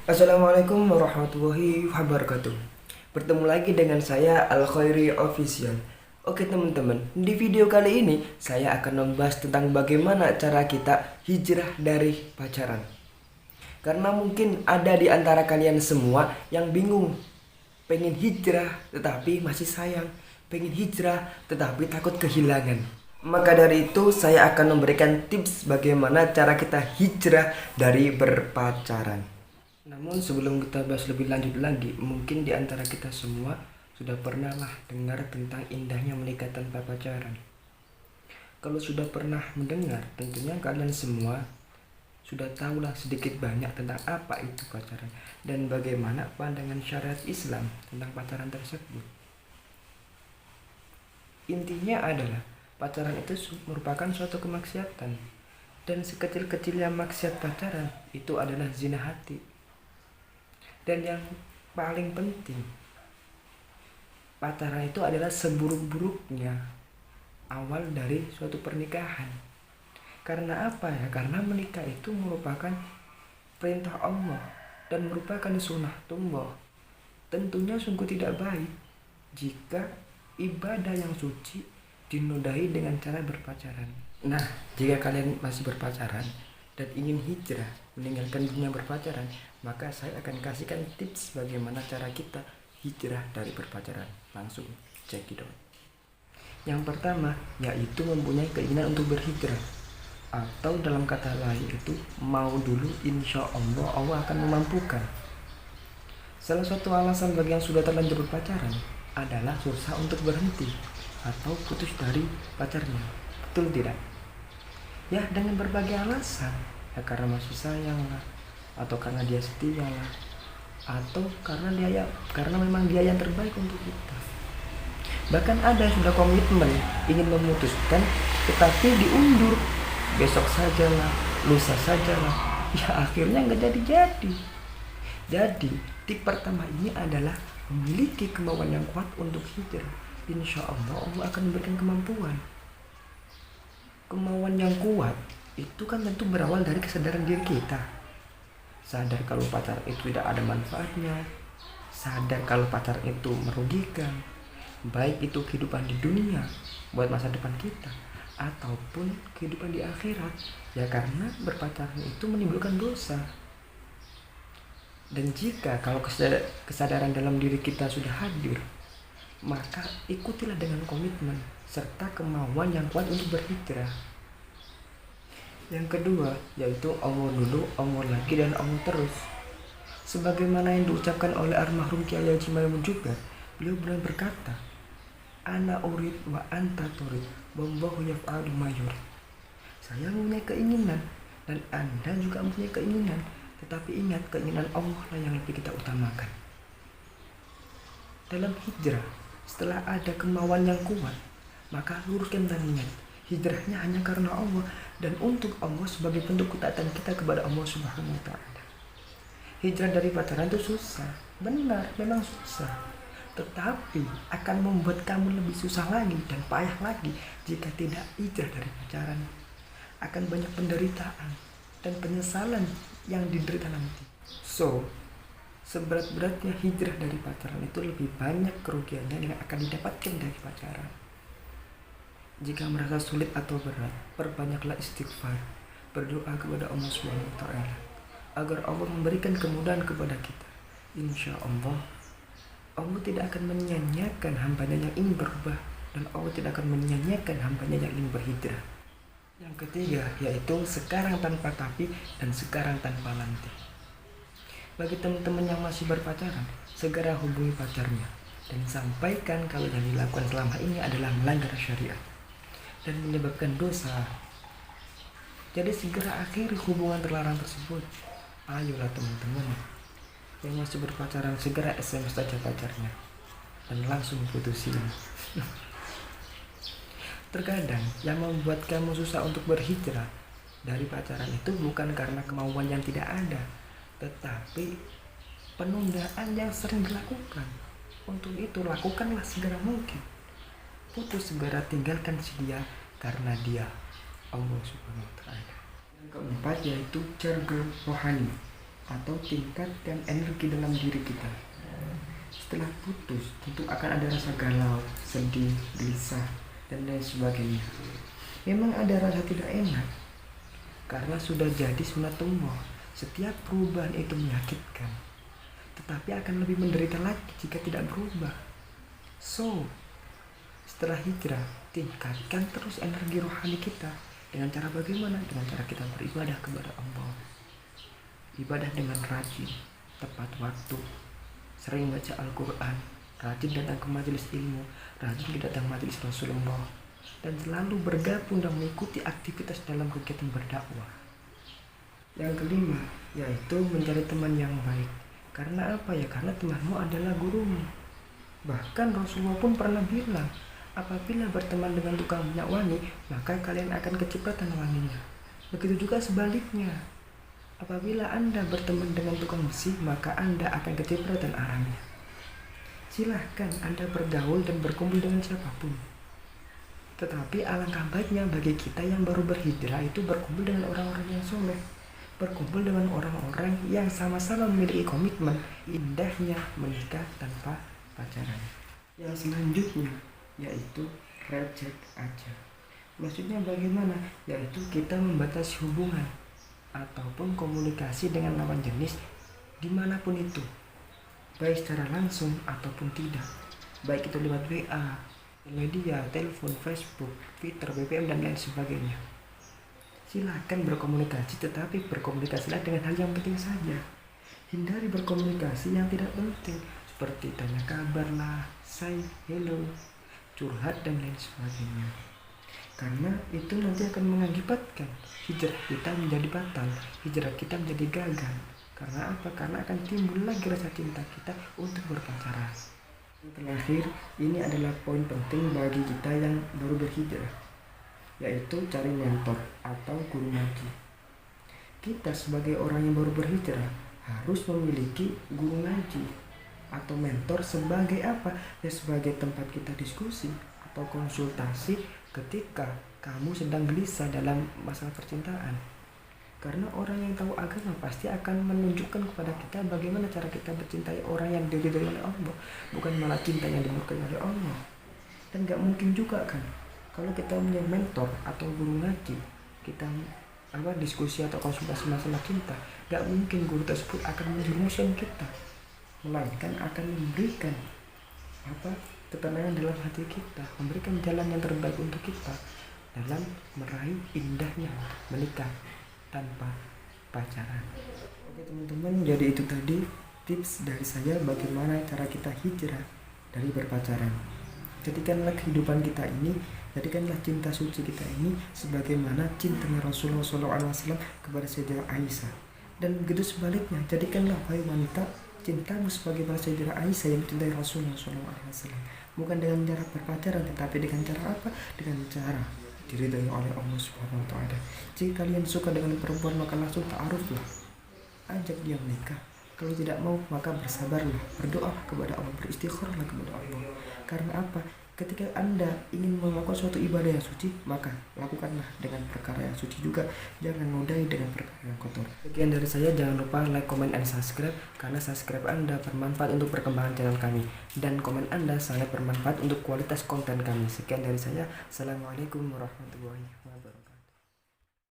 Assalamualaikum warahmatullahi wabarakatuh. Bertemu lagi dengan saya Al Khairi Official. Oke teman-teman, di video kali ini saya akan membahas tentang bagaimana cara kita hijrah dari pacaran. Karena mungkin ada di antara kalian semua yang bingung, pengen hijrah tetapi masih sayang, pengen hijrah tetapi takut kehilangan. Maka dari itu saya akan memberikan tips bagaimana cara kita hijrah dari berpacaran. Namun sebelum kita bahas lebih lanjut lagi, mungkin di antara kita semua sudah pernah lah dengar tentang indahnya menikah tanpa pacaran. Kalau sudah pernah mendengar, tentunya kalian semua sudah tahulah sedikit banyak tentang apa itu pacaran dan bagaimana pandangan syariat Islam tentang pacaran tersebut. Intinya adalah pacaran itu merupakan suatu kemaksiatan, dan sekecil-kecilnya maksiat pacaran itu adalah zina hati. Dan yang paling penting, pacaran itu adalah seburuk-buruknya awal dari suatu pernikahan. Karena apa ya? Karena menikah itu merupakan perintah Allah dan merupakan sunnatullah. Tentunya sungguh tidak baik jika ibadah yang suci dinodai dengan cara berpacaran. Nah, jika kalian masih berpacaran dan ingin hijrah meninggalkan dunia berpacaran, maka saya akan kasihkan tips bagaimana cara kita hijrah dari berpacaran. Langsung cekidot. Yang pertama yaitu mempunyai keinginan untuk berhijrah, atau dalam kata lain itu mau dulu, insya Allah Allah akan memampukan. Salah satu alasan bagi yang sudah terlanjur berpacaran adalah susah untuk berhenti atau putus dari pacarnya. Betul tidak? Ya, dengan berbagai alasan. Ya karena masih sayang lah, atau karena dia setia lah, atau karena memang dia yang terbaik untuk kita. Bahkan ada yang sudah komitmen ingin memutuskan tetapi diundur, besok sajalah, lusa sajalah, ya akhirnya nggak jadi. Jadi tip pertama ini adalah memiliki kemauan yang kuat untuk hijrah. Insya Allah Allah akan memberikan kemauan yang kuat. Itu kan tentu berawal dari kesadaran diri kita. Sadar kalau pacaran itu tidak ada manfaatnya, sadar kalau pacaran itu merugikan, baik itu kehidupan di dunia buat masa depan kita ataupun kehidupan di akhirat. Ya karena berpacaran itu menimbulkan dosa. Dan jika kalau kesadaran dalam diri kita sudah hadir, maka ikutilah dengan komitmen serta kemauan yang kuat untuk berhijrah. Yang kedua yaitu Allah dulu, Allah lagi, dan Allah terus. Sebagaimana yang diucapkan oleh almarhum Kiai Haji Maimun juga, beliau pernah berkata, ana urid wa anta turid wallahu yaf'alu ma yurid. Saya mempunyai keinginan dan Anda juga mempunyai keinginan, tetapi ingat, keinginan Allah lah yang lebih kita utamakan. Dalam hijrah, setelah ada kemauan yang kuat, maka luruskan niat. Hijrahnya hanya karena Allah dan untuk Allah sebagai bentuk ketaatan kita kepada Allah Subhanahu wa taala. Hijrah dari pacaran itu susah. Benar, memang susah. Tetapi akan membuat kamu lebih susah lagi dan payah lagi jika tidak hijrah dari pacaran. Akan banyak penderitaan dan penyesalan yang diderita nanti. So, seberat-beratnya hijrah dari pacaran itu lebih banyak kerugiannya yang akan didapatkan dari pacaran. Jika merasa sulit atau berat, perbanyaklah istighfar, berdoa kepada Allah SWT agar Allah memberikan kemudahan kepada kita. Insya Allah, Allah tidak akan menyanyiakan hambanya yang ingin berubah, dan Allah tidak akan menyanyiakan hambanya yang ingin berhijrah. Yang ketiga yaitu sekarang tanpa tapi dan sekarang tanpa nanti. Bagi teman-teman yang masih berpacaran, segera hubungi pacarnya dan sampaikan kalau yang dilakukan selama ini adalah melanggar syariat dan menyebabkan dosa. Jadi segera akhiri hubungan terlarang tersebut. Ayolah teman-teman yang masih berpacaran, segera SMS saja pacarnya dan langsung putusin. Terkadang yang membuat kamu susah untuk berhijrah dari pacaran itu bukan karena kemauan yang tidak ada, tetapi penundaan yang sering dilakukan. Untuk itu lakukanlah segera mungkin. Putus segera, tinggalkan si dia karena dia Allah Subhanahu wa taala. Yang keempat yaitu jaga rohani. atau tingkatkan energi dalam diri kita. Setelah putus, tentu akan ada rasa galau, sedih, gelisah, dan lain sebagainya. Memang ada rasa tidak enak, karena sudah jadi sunatullah. Setiap perubahan itu menyakitkan, tetapi akan lebih menderita lagi jika tidak berubah. So, setelah hijrah, tingkatkan terus energi rohani kita. Dengan cara bagaimana? Dengan cara kita beribadah kepada Allah. Ibadah dengan rajin, tepat waktu, sering baca Al-Quran, rajin datang ke majelis ilmu, rajin datang majelis Rasulullah, dan selalu bergabung dan mengikuti aktivitas dalam kegiatan berdakwah. Yang kelima, yaitu mencari teman yang baik. Karena apa ya? Karena temanmu adalah gurumu. Bahkan Rasulullah pun pernah bilang, apabila berteman dengan tukang minyak wangi, maka kalian akan kecipratan wanginya. Begitu juga sebaliknya. Apabila Anda berteman dengan tukang besi, maka Anda akan kecipratan arangnya. Silahkan Anda bergaul dan berkumpul dengan siapapun. Tetapi alangkah baiknya bagi kita yang baru berhijrah itu berkumpul dengan orang-orang yang soleh. Berkumpul dengan orang-orang yang sama-sama memiliki komitmen. Indahnya menikah tanpa pacaran. Yang selanjutnya yaitu reject aja. Maksudnya bagaimana? Yaitu kita membatasi hubungan ataupun komunikasi dengan lawan jenis dimanapun itu, baik secara langsung ataupun tidak, baik itu lewat WA, media, telepon, Facebook, Twitter, BBM, dan lain sebagainya. Silakan berkomunikasi, tetapi berkomunikasilah dengan hal yang penting saja. Hindari berkomunikasi yang tidak penting, seperti tanya kabar lah, say hello, curhat, dan lain sebagainya. Karena itu nanti akan mengakibatkan hijrah kita menjadi batal, hijrah kita menjadi gagal. Karena apa? Karena akan timbul lagi rasa cinta kita untuk berpacaran. Yang terakhir, ini adalah poin penting bagi kita yang baru berhijrah, yaitu cari mentor atau guru ngaji. Kita sebagai orang yang baru berhijrah harus memiliki guru ngaji atau mentor sebagai apa? Ya sebagai tempat kita diskusi atau konsultasi ketika kamu sedang gelisah dalam masalah percintaan. Karena orang yang tahu agama pasti akan menunjukkan kepada kita bagaimana cara kita mencintai orang yang diridhoi oleh Allah, bukan malah cinta yang dimurkai oleh Allah. Dan gak mungkin juga kan kalau kita punya mentor atau guru ngaji, kita diskusi atau konsultasi masalah cinta, gak mungkin guru tersebut akan menjerumuskan kita, melainkan akan memberikan ketenangan dalam hati kita, memberikan jalan yang terbaik untuk kita dalam meraih indahnya menikah tanpa pacaran. Oke teman-teman, jadi itu tadi tips dari saya bagaimana cara kita hijrah dari berpacaran. Jadikanlah kehidupan kita ini, jadikanlah cinta suci kita ini sebagaimana cintanya Rasulullah SAW kepada Sayyidah Aisyah. Dan begitu sebaliknya, jadikanlah wahai wanita cintamu sebagaimana Sayyidah Aisyah yang mencintai Rasulullah SAW. Bukan dengan cara berpacaran, tetapi dengan cara apa? Dengan cara diridhoi oleh Allah Subhanahu wa Ta'ala. Jika kalian suka dengan perempuan, maka langsung ta'aruflah, ajak dia menikah. Kalau tidak mau, maka bersabarlah, berdoa kepada Allah, beristikharahlah kepada Allah. Karena apa? Ketika Anda ingin melakukan suatu ibadah yang suci, maka lakukanlah dengan perkara yang suci juga. Jangan nodai dengan perkara yang kotor. Sekian dari saya, jangan lupa like, comment, and subscribe. Karena subscribe Anda bermanfaat untuk perkembangan channel kami, dan komen Anda sangat bermanfaat untuk kualitas konten kami. Sekian dari saya. Assalamualaikum warahmatullahi wabarakatuh.